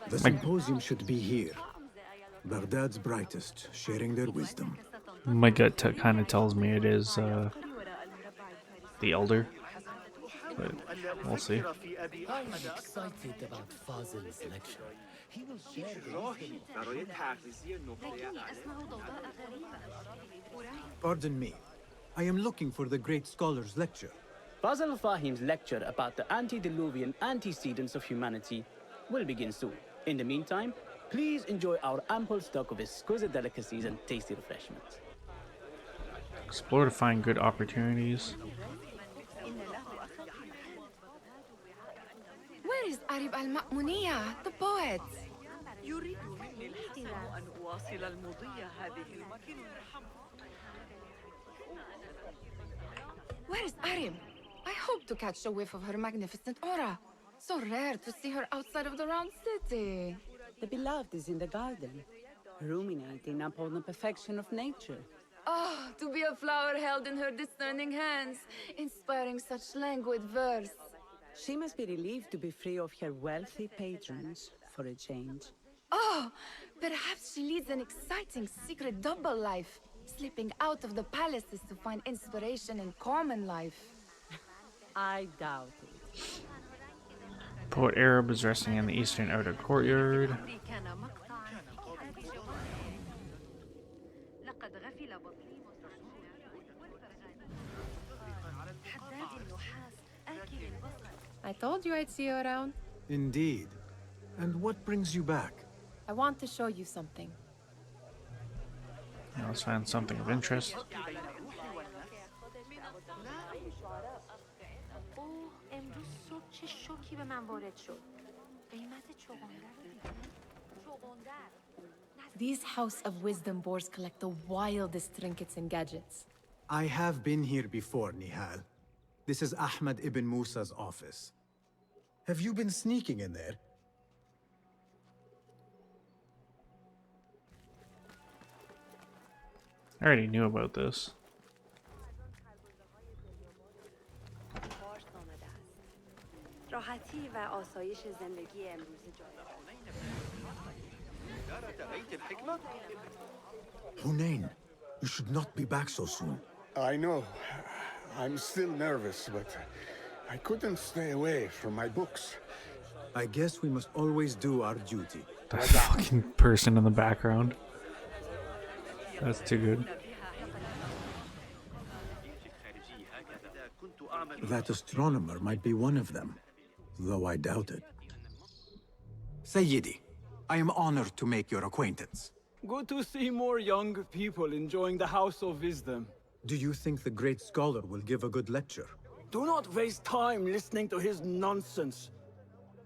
The symposium should be here. Baghdad's brightest, sharing their wisdom. My gut kind of tells me it is the Elder, but we'll see. I'm excited about Fazil's lecture. He will share the Pardon me. I am looking for the great scholar's lecture. Fazl Fahim's lecture about the antediluvian antecedents of humanity will begin soon. In the meantime, please enjoy our ample stock of exquisite delicacies and tasty refreshments. Explore to find good opportunities. Where is Arib al-Ma'muniya, the poet? Where is Arib? I hope to catch a whiff of her magnificent aura. So rare to see her outside of the round city. The beloved is in the garden, ruminating upon the perfection of nature. Oh, to be a flower held in her discerning hands, inspiring such languid verse. She must be relieved to be free of her wealthy patrons for a change. Oh, perhaps she leads an exciting secret double life, slipping out of the palaces to find inspiration in common life. I doubt it. Poet Arab is resting in the eastern outer courtyard. I told you I'd see you around. Indeed. And what brings you back? I want to show you something. Now let's find something of interest. These House of Wisdom boards collect the wildest trinkets and gadgets. I have been here before, Nihal. This is Ahmed ibn Musa's office. Have you been sneaking in there? I already knew about this. راحتی و آسایش زندگی امروز Hunain, you should not be back so soon. I know. I'm still nervous, but I couldn't stay away from my books. I guess we must always do our duty. That fucking person in the background. That's too good. That astronomer might be one of them, though I doubt it. Sayyidi, I am honored to make your acquaintance. Good to see more young people enjoying the House of Wisdom. Do you think the great scholar will give a good lecture? Do not waste time listening to his nonsense.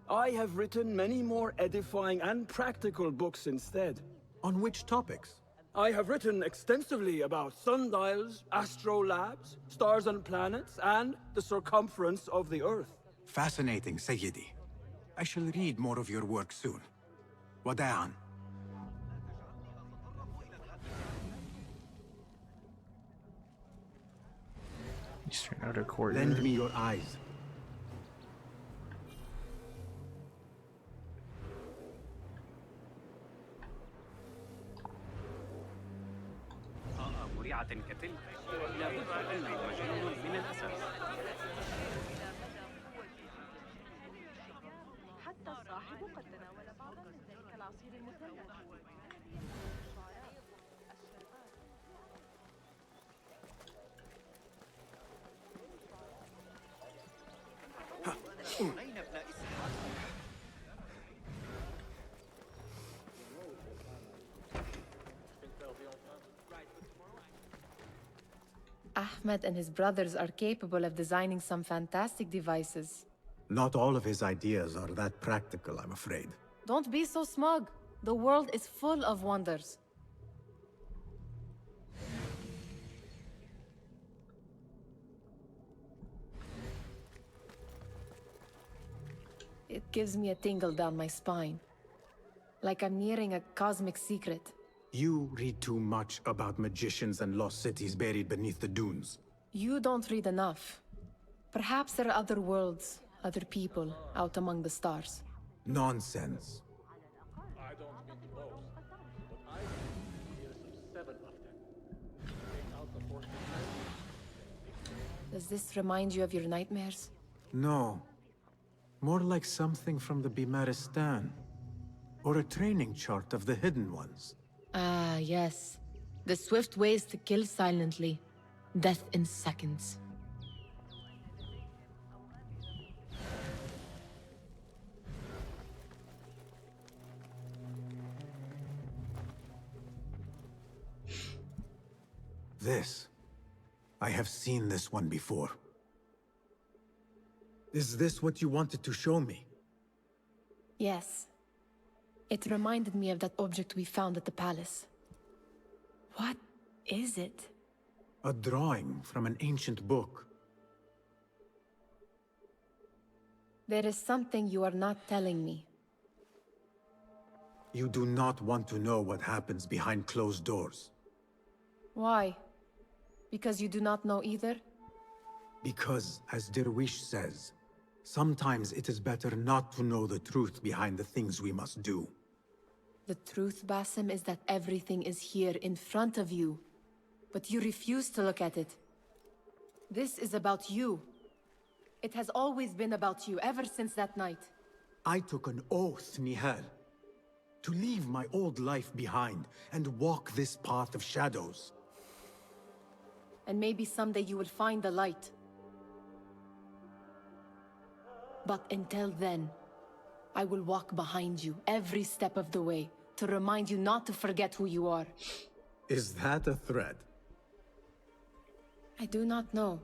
I have written many more edifying and practical books instead. On which topics? I have written extensively about sundials, astrolabes, stars and planets, and the circumference of the Earth. Fascinating, Sayyidi. I shall read more of your work soon. Wada'an. Eastern outer courtyard. Lend me your eyes. كتلك لابد أنه مجنون من الأساس. حتى الصاحب قد تناول بعضا من ذلك العصير المثلج. Ahmed and his brothers are capable of designing some fantastic devices. Not all of his ideas are that practical, I'm afraid. Don't be so smug. The world is full of wonders. It gives me a tingle down my spine. Like I'm nearing a cosmic secret. You read too much about magicians and lost cities buried beneath the dunes. You don't read enough. Perhaps there are other worlds, other people, out among the stars. Nonsense. Does this remind you of your nightmares? No. More like something from the Bimaristan. Or a training chart of the Hidden Ones. Ah, yes. The swift ways to kill silently. Death in seconds. This. I have seen this one before. Is this what you wanted to show me? Yes. It reminded me of that object we found at the palace. What is it? A drawing from an ancient book. There is something you are not telling me. You do not want to know what happens behind closed doors. Why? Because you do not know either? Because, as Derwish says, sometimes it is better not to know the truth behind the things we must do. The truth, Basim, is that everything is here in front of you. But you refuse to look at it. This is about you. It has always been about you, ever since that night. I took an oath, Nihal, to leave my old life behind and walk this path of shadows. And maybe someday you will find the light. But until then, I will walk behind you every step of the way to remind you not to forget who you are. Is that a threat? I do not know.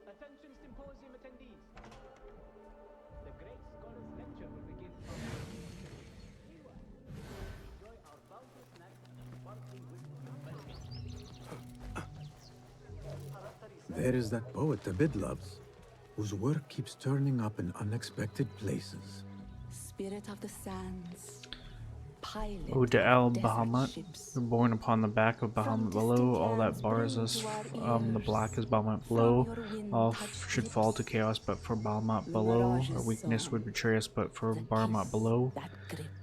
Attention symposium attendees. The great scholar's lecture will begin shortly. Meanwhile, enjoy our bounty snacks and sparkling wisdom. There is that poet Abid loves, whose work keeps turning up in unexpected places. Spirit of the sands. Pilot Ode to of Al-Bahamat. desert ships. We're born upon the back of Bahamut below. All that bars us the black is Bahamut below. All should fall to chaos but for Bahamut below. Our weakness would betray us but for Bahamut below.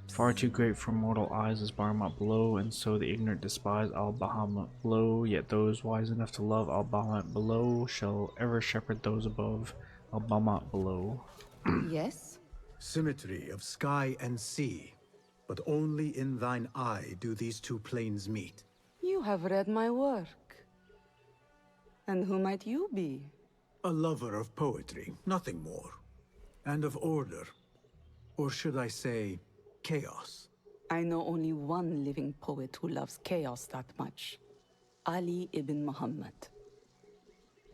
Far too great for mortal eyes is Bahamut below, and so the ignorant despise Al-Bahamut below. Yet those wise enough to love Al-Bahamut below shall ever shepherd those above Al-Bahamut below. Yes? Symmetry of sky and sea, but only in thine eye do these two planes meet. You have read my work. And who might you be? A lover of poetry, nothing more. And of order. Or should I say, chaos. I know only one living poet who loves chaos that much. Ali ibn Muhammad.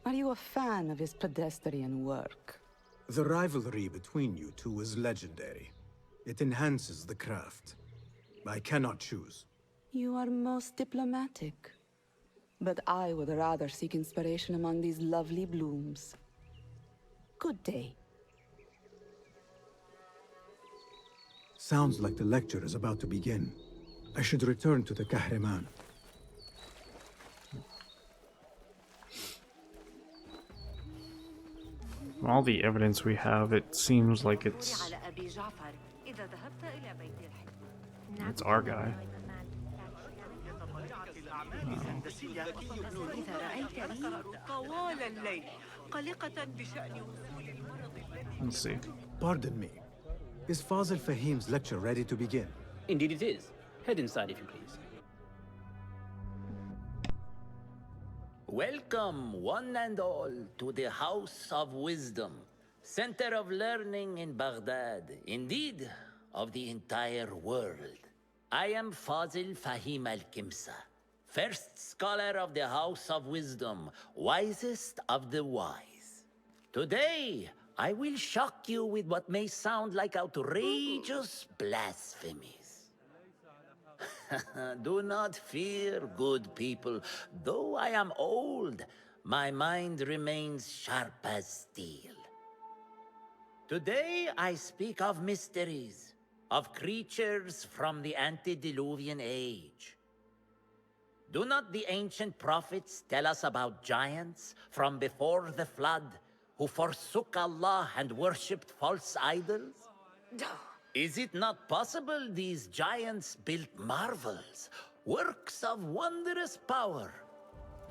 Are you a fan of his pedestrian work? The rivalry between you two is legendary. It enhances the craft. I cannot choose. You are most diplomatic. But I would rather seek inspiration among these lovely blooms. Good day. Sounds like the lecture is about to begin. I should return to the Kahraman. From all the evidence we have, it seems like it's our guy. Let's see. Pardon me. Is Fazil Fahim's lecture ready to begin? Indeed it is. Head inside if you please. Welcome, one and all, to the House of Wisdom, center of learning in Baghdad, indeed, of the entire world. I am Fazil Fahim al-Kimsa, first scholar of the House of Wisdom, wisest of the wise. Today, I will shock you with what may sound like outrageous blasphemies. Do not fear, good people. Though I am old, my mind remains sharp as steel. Today I speak of mysteries, of creatures from the antediluvian age. Do not the ancient prophets tell us about giants from before the flood who forsook Allah and worshipped false idols? Is it not possible these giants built marvels, works of wondrous power,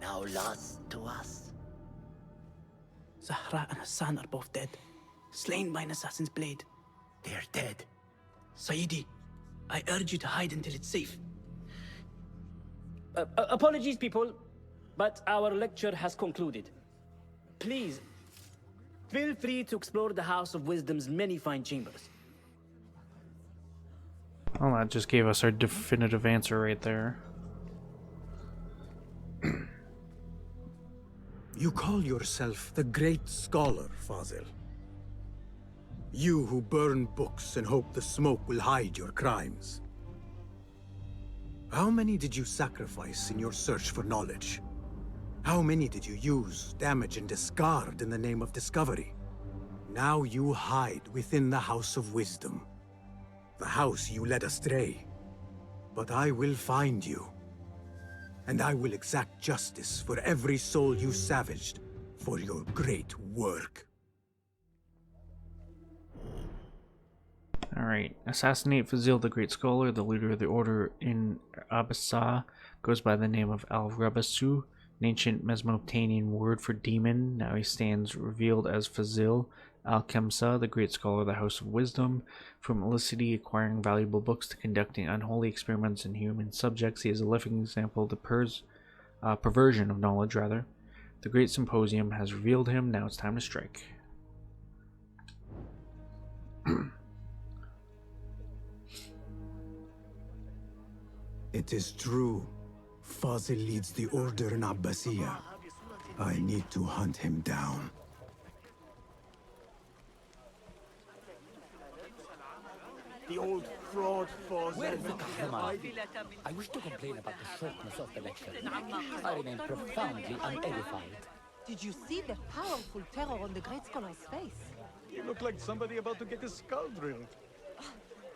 now lost to us? Zahra and Hassan are both dead, slain by an assassin's blade. They're dead. Sayyidi, I urge you to hide until it's safe. Apologies, people, but our lecture has concluded. Please, feel free to explore the House of Wisdom's many fine chambers. Well, that just gave us our definitive answer right there. You call yourself the great scholar, Fazil. You who burn books and hope the smoke will hide your crimes. How many did you sacrifice in your search for knowledge? How many did you use, damage, and discard in the name of discovery? Now you hide within the House of Wisdom. The house you led astray. But I will find you. And I will exact justice for every soul you savaged for your great work. Alright, assassinate Fazil the Great Scholar, the leader of the order in Abasa, goes by the name of Al-Rabisu, an ancient Mesopotamian word for demon. Now he stands revealed as Fazil Al-Kemsa, the Great Scholar of the House of Wisdom. From illicitly acquiring valuable books to conducting unholy experiments in human subjects, he is a living example of the perversion of knowledge, rather. The Great Symposium has revealed him, now it's time to strike. It is true. Fazil leads the order in Abbasiyah. I need to hunt him down. The old fraud Fazil. Where is the Kahraman? I wish to complain about the shortness of the lecture. I remain profoundly unedified. Did you see the powerful terror on the great scholar's face? You look like somebody about to get his skull drilled.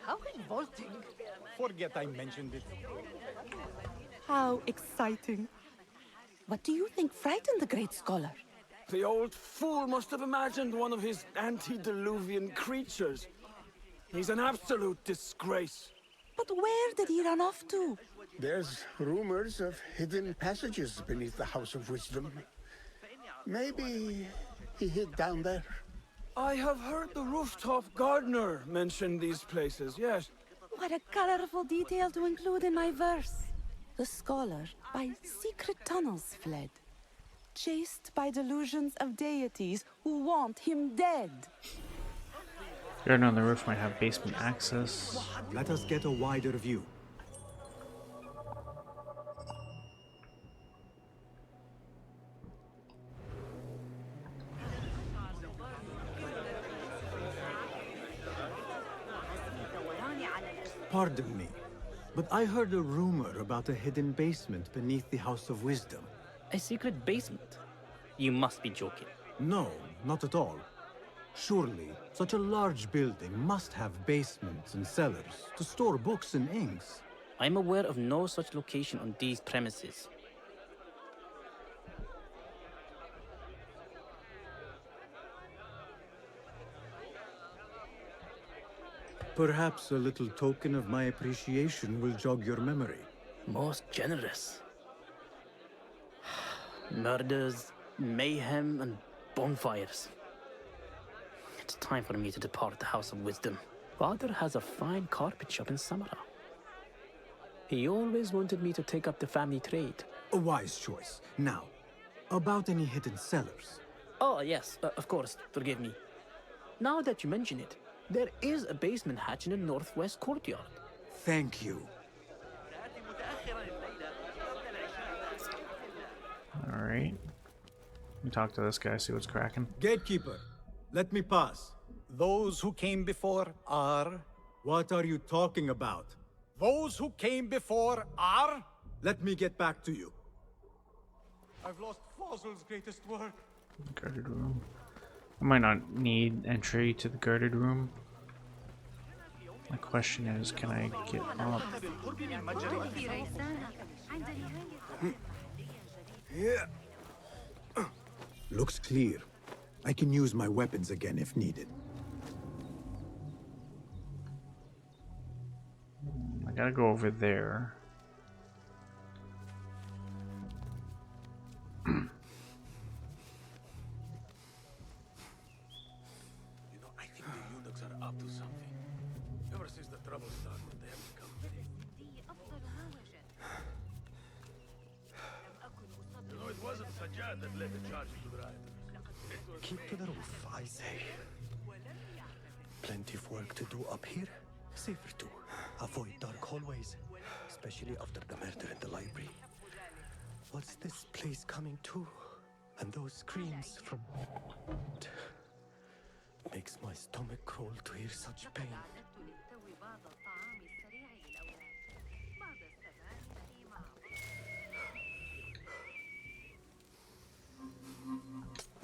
How revolting. Forget I mentioned it. How exciting. What do you think frightened the great scholar? The old fool must have imagined one of his antediluvian creatures. He's an absolute disgrace. But where did he run off to? There's rumors of hidden passages beneath the House of Wisdom. Maybe he hid down there. I have heard the rooftop gardener mention these places, yes. What a colorful detail to include in my verse. The scholar by secret tunnels fled, chased by delusions of deities who want him dead. Garden on the roof might have basement access. Let us get a wider view. Pardon me, but I heard a rumor about a hidden basement beneath the House of Wisdom. A secret basement? You must be joking. No, not at all. Surely, such a large building must have basements and cellars to store books and inks. I'm aware of no such location on these premises. Perhaps a little token of my appreciation will jog your memory. Most generous. Murders, mayhem, and bonfires. It's time for me to depart the House of Wisdom. Father has a fine carpet shop in Samara. He always wanted me to take up the family trade. A wise choice. Now, about any hidden cellars? Oh, yes, of course, forgive me. Now that you mention it, there is a basement hatch in the northwest courtyard. Thank you. Alright. Let me talk to this guy, see what's cracking. Gatekeeper, let me pass. Those who came before are... What are you talking about? Those who came before are... Let me get back to you. I've lost Fazil's greatest work. Guarded room. I might not need entry to the guarded room. My question is, can I get up? Looks clear. I can use my weapons again if needed. I gotta go over there. I think the eunuchs are up to something. Ever since the trouble started, they have become very... It wasn't Sajjad that led the charge into the rioters. Keep to the roof, I say. Plenty of work to do up here. Safer too. Avoid dark hallways, especially after the murder in the library. What's this place coming to? And those screams from... Makes my stomach crawl to hear such pain.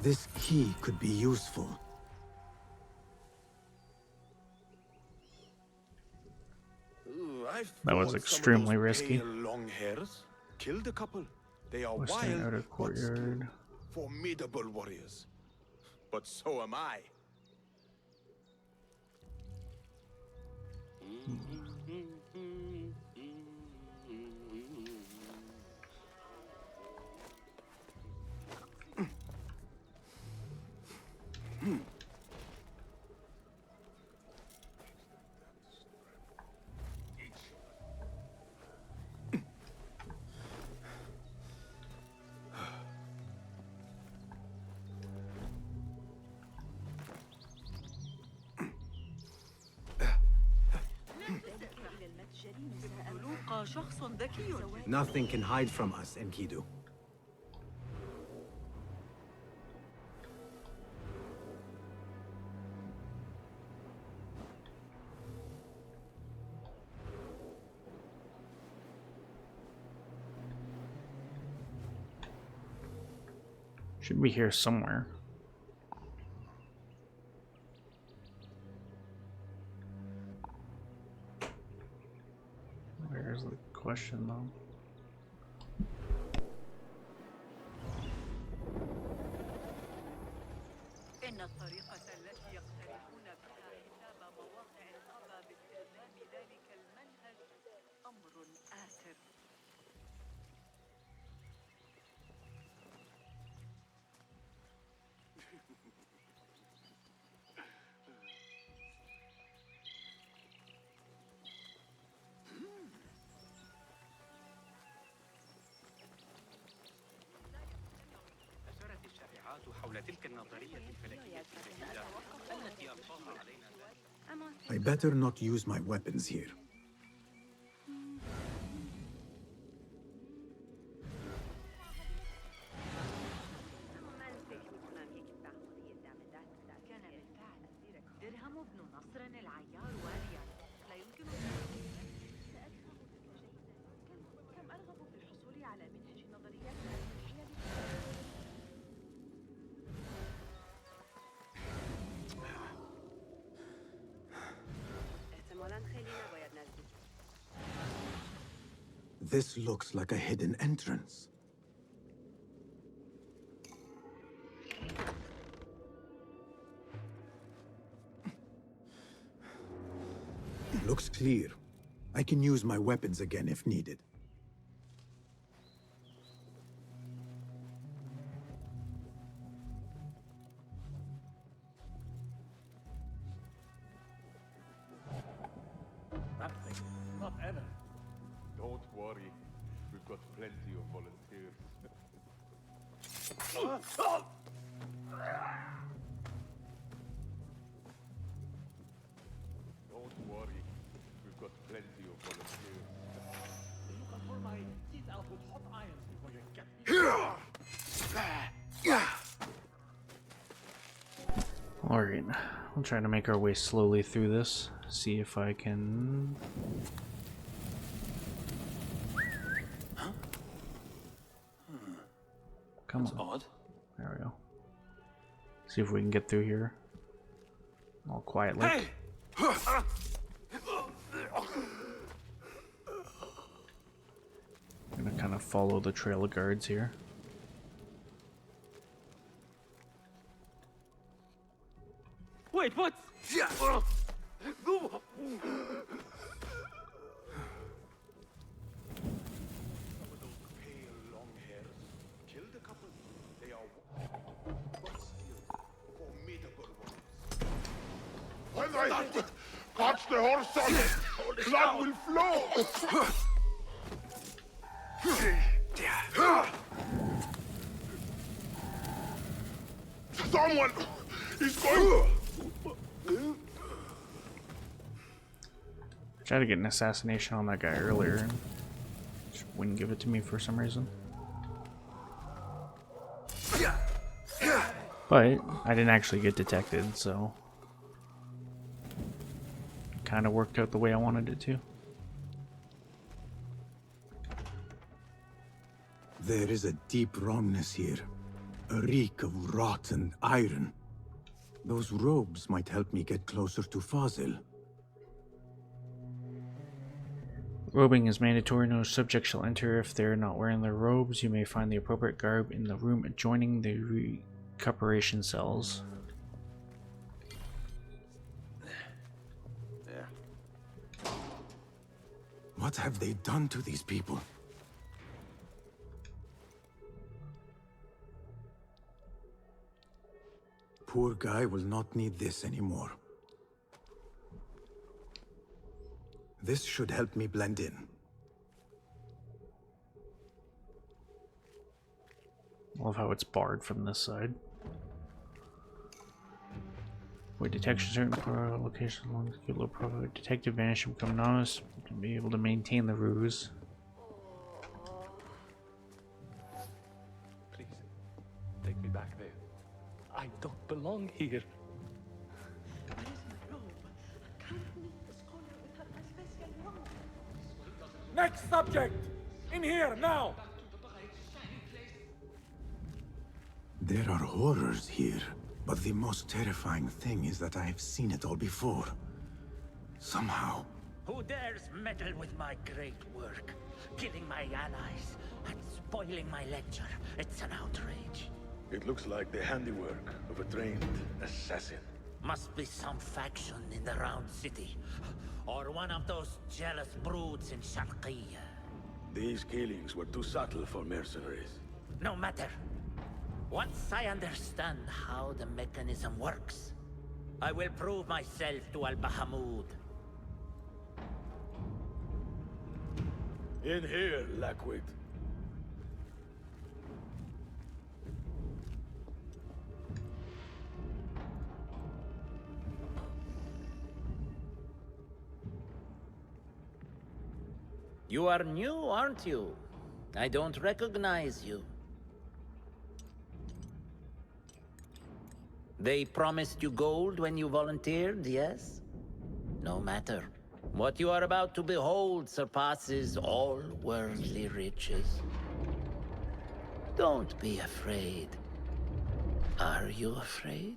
This key could be useful. That was extremely risky. Long hairs killed a couple. They are Western wild, outer but courtyard. still formidable warriors. But so am I. Nothing can hide from us, Enkidu. Should be here somewhere. Where's the question though? إن الطريقة التي يقترحون بها حساب مواقع القضاء باستخدام ذلك المنهج أمر آسر. أثارت الشائعات حول تلك النظرية الفلكية الجديدة التي ألقاها علينا I better not use my weapons here. كان بالفعل درهم ابن نصر العيار واليا لا يمكن سأذهب بك جيدا. كم أرغب في الحصول على منهج نظريات الحيل. This looks like a hidden entrance. Looks clear. I can use my weapons again if needed. Nothing. Not ever. Don't worry. We've got plenty of volunteers. Don't worry. We've got plenty of volunteers. You can pull my teeth out with hot irons before you get me. Alright, we'll try to make our way slowly through this. See if I can... Come on. Odd. There we go. See if we can get through here. All quietly. Hey! I'm gonna gonna follow the trail of guards here. Wait, what? When I catch the horse on it, blood will flow! Someone is going... Tried to get an assassination on that guy earlier and just wouldn't give it to me for some reason. But I didn't actually get detected, so kind of worked out the way I wanted it to. There is a deep wrongness here. A reek of rotten iron. Those robes might help me get closer to Fazil. Robing is mandatory. No subject shall enter if they are not wearing their robes. You may find the appropriate garb in the room adjoining the recuperation cells. What have they done to these people? Poor guy will not need this anymore. This should help me blend in. Love how it's barred from this side. With detection, certain locations along the low profile. Detective vanish and become anonymous to be able to maintain the ruse. Please, take me back there. I don't belong here. Next subject! In here, now! There are horrors here, but the most terrifying thing is that I have seen it all before. Somehow. Who dares meddle with my great work? Killing my allies and spoiling my lecture. It's an outrage. It looks like the handiwork of a trained assassin. Must be some faction in the Round City. Or one of those jealous broods in Sharqiyya. These killings were too subtle for mercenaries. No matter. Once I understand how the mechanism works, I will prove myself to Al-Bahamud. In here, Lackwit. You are new, aren't you? I don't recognize you. They promised you gold when you volunteered, yes? No matter. What you are about to behold surpasses all worldly riches. Don't be afraid. Are you afraid?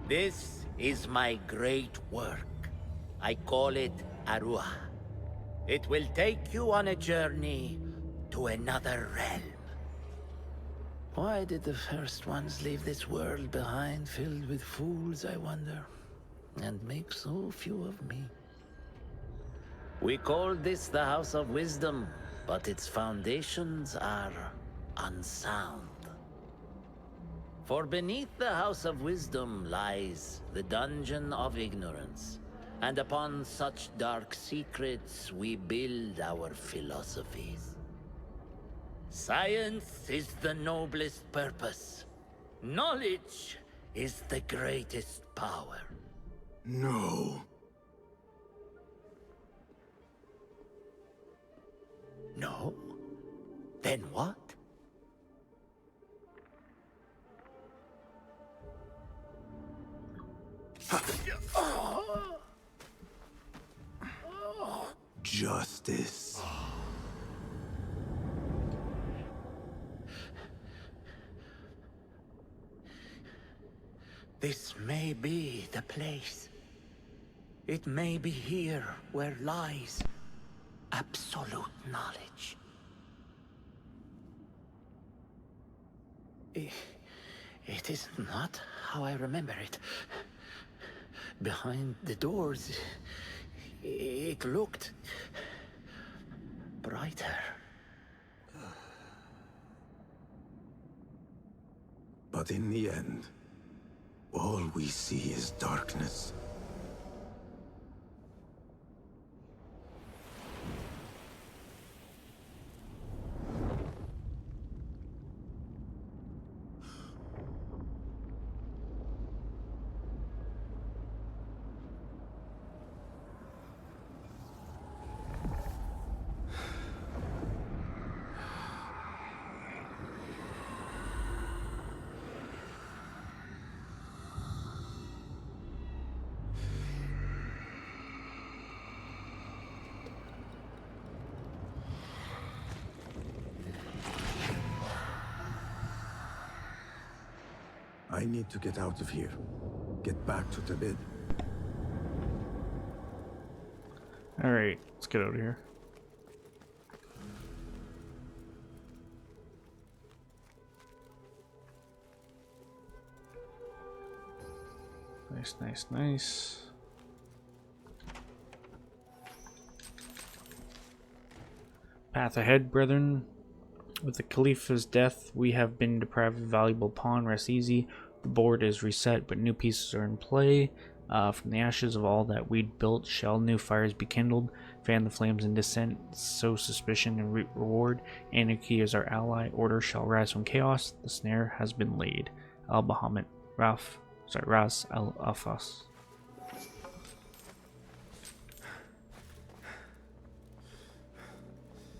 This is my great work. I call it Arua. It will take you on a journey to another realm. Why did the first ones leave this world behind, filled with fools, I wonder? And make so few of me. We called this the House of Wisdom, but its foundations are unsound. For beneath the House of Wisdom lies the Dungeon of Ignorance. And upon such dark secrets, we build our philosophies. Science is the noblest purpose. Knowledge is the greatest power. No. No? Then what? Justice. This may be the place. It may be here where lies absolute knowledge. It is not how I remember it. Behind the doors, it looked brighter. But in the end, all we see is darkness. I need to get out of here. Get back to Tibet. Alright, let's get out of here. Nice, nice, nice. Path ahead, brethren. With the Khalifa's death, we have been deprived of a valuable pawn. Rest easy. The board is reset, but new pieces are in play. From the ashes of all that we'd built, shall new fires be kindled. Fan the flames in dissent, sow suspicion and reap reward. Anarchy is our ally. Order shall rise from chaos. The snare has been laid. Al-Bahamut. Ras al-Afas.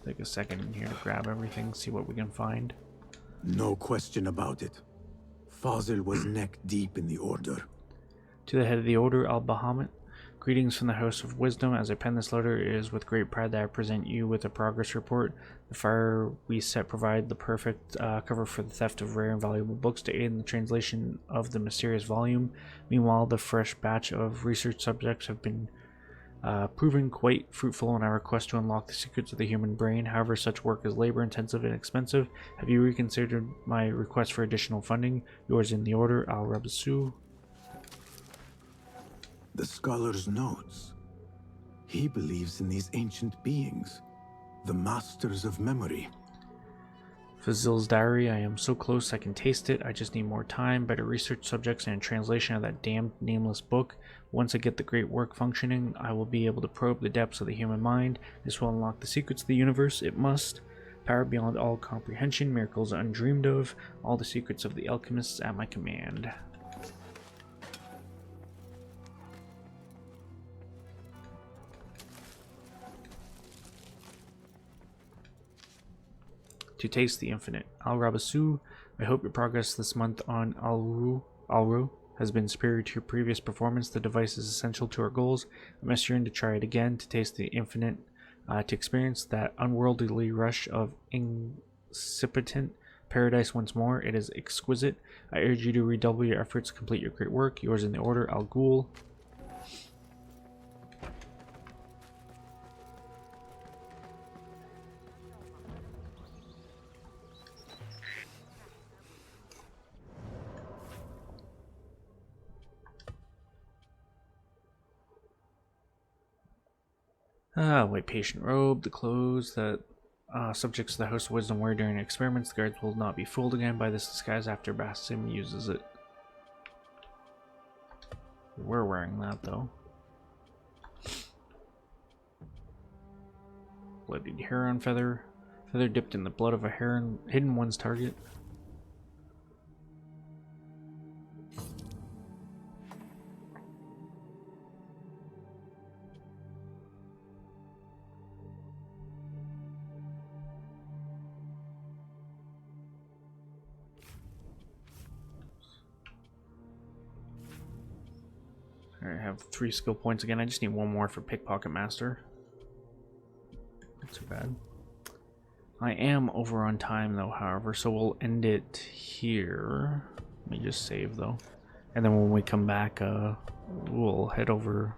Take a second in here to grab everything, see what we can find. No question about it. Fazil was neck deep in the Order. To the head of the Order, Al-Bahamut. Greetings from the House of Wisdom. As I pen this letter, it is with great pride that I present you with a progress report. The fire we set provided the perfect cover for the theft of rare and valuable books to aid in the translation of the mysterious volume. Meanwhile, the fresh batch of research subjects have been proven quite fruitful in our quest to unlock the secrets of the human brain. However, such work is labor-intensive and expensive. Have you reconsidered my request for additional funding? Yours in the Order, Al-Rabisu. The scholar's notes. He believes in these ancient beings, the masters of memory. Fazil's diary. I am so close I can taste it. I just need more time, better research subjects, and a translation of that damned nameless book. Once I get the great work functioning, I will be able to probe the depths of the human mind. This will unlock the secrets of the universe. It must. Power beyond all comprehension, miracles undreamed of, all the secrets of the alchemists at my command. To taste the infinite. Al-Rabisu, I hope your progress this month on Al-Ru has been superior to your previous performance. The device is essential to our goals. I must yearn to try it again, to taste the infinite, to experience that unworldly rush of incipient paradise once more. It is exquisite. I urge you to redouble your efforts to complete your great work. Yours in the Order, Al-Ghul. White patient robe, the clothes that subjects of the House of Wisdom wear during experiments. The guards will not be fooled again by this disguise after Basim uses it. We're wearing that though. Bloodied heron feather. Feather dipped in the blood of a heron, hidden one's target. I have 3 skill points again. I just need 1 more for Pickpocket Master. Not too bad. I am over on time though, however, so we'll end it here. Let me just save though. And then when we come back, we'll head over.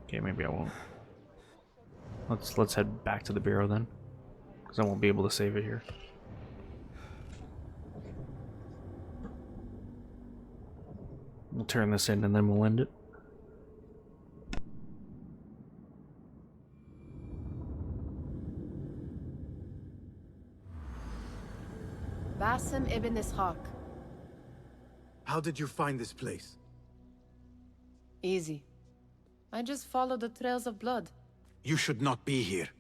Okay, maybe I won't. Let's head back to the bureau then, because I won't be able to save it here. We'll turn this in and then we'll end it. Basim ibn Ishaq. How did you find this place? Easy. I just followed the trails of blood. You should not be here.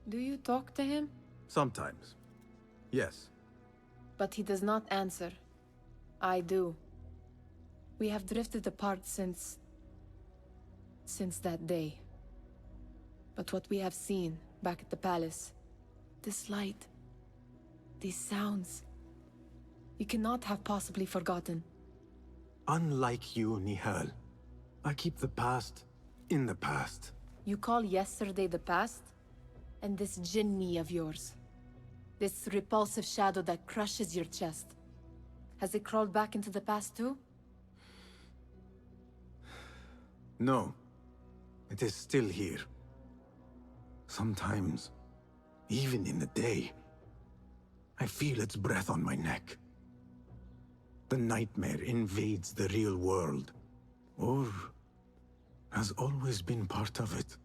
Do you talk to him? Sometimes. Yes. But he does not answer. I do. We have drifted apart since that day. But what we have seen back at the palace, this light, these sounds, you cannot have possibly forgotten. Unlike you, Nihal, I keep the past in the past. You call yesterday the past? And this jinni of yours, this repulsive shadow that crushes your chest, has it crawled back into the past too? No. It is still here. Sometimes, even in the day, I feel its breath on my neck. The nightmare invades the real world, or has always been part of it.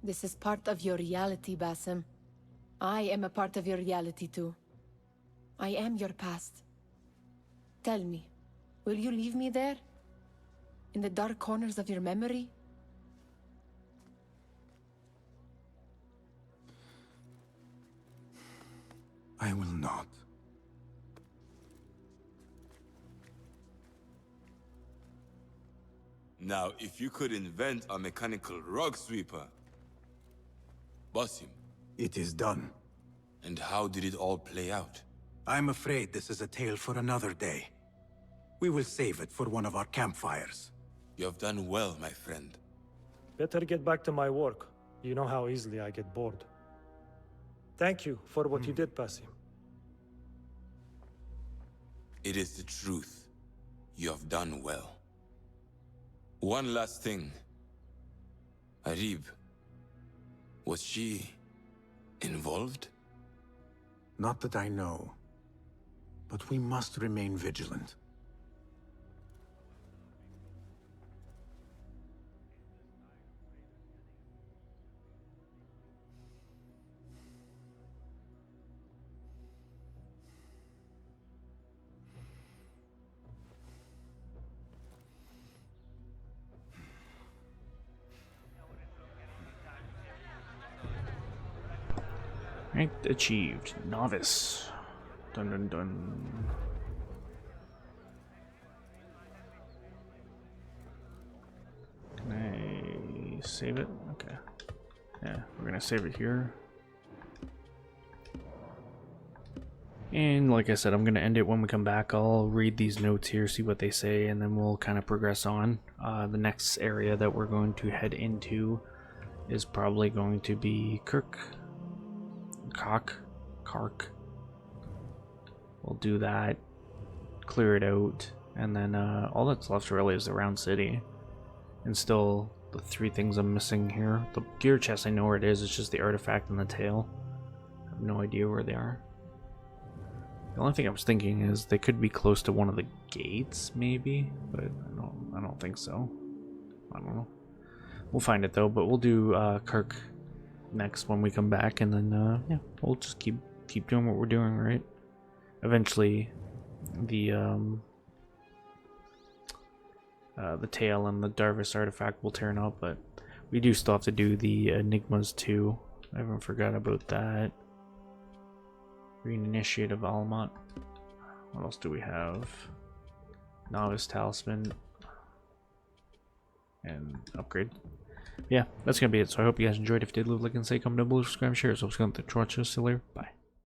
This is part of your reality, Basim. I am a part of your reality too. I am your past. Tell me, will you leave me there? In the dark corners of your memory? I will not. Now, if you could invent a mechanical rug sweeper, Basim. It is done. And how did it all play out? I'm afraid this is a tale for another day. We will save it for one of our campfires. You have done well, my friend. Better get back to my work. You know how easily I get bored. Thank you for what you did, Basim. It is the truth. You have done well. One last thing. Arib. Was she involved? Not that I know. But we must remain vigilant. Rank achieved. Novice. Dun dun dun. Can I save it? Okay. Yeah, we're gonna save it here. And like I said, I'm gonna end it when we come back. I'll read these notes here, see what they say, and then we'll kind of progress on. The next area that we're going to head into is probably going to be Kark. We'll do that, clear it out, and then all that's left really is the round city. And still, the three things I'm missing here. The gear chest, I know where it is, it's just the artifact and the tail. I have no idea where they are. The only thing I was thinking is they could be close to one of the gates, maybe, but I don't think so. I don't know. We'll find it though, but we'll do Kark next when we come back, and then yeah, we'll just keep doing what we're doing, right? Eventually the tail and the Darvis artifact will turn up, but we do still have to do the enigmas too. I haven't forgot about that. Green Initiate of Almat. What else do we have? Novice Talisman and upgrade. Yeah, that's gonna be it. So I hope you guys enjoyed. If you did, leave a like and say, comment down below, subscribe, share. So I'm going to watch this. See you later. Bye.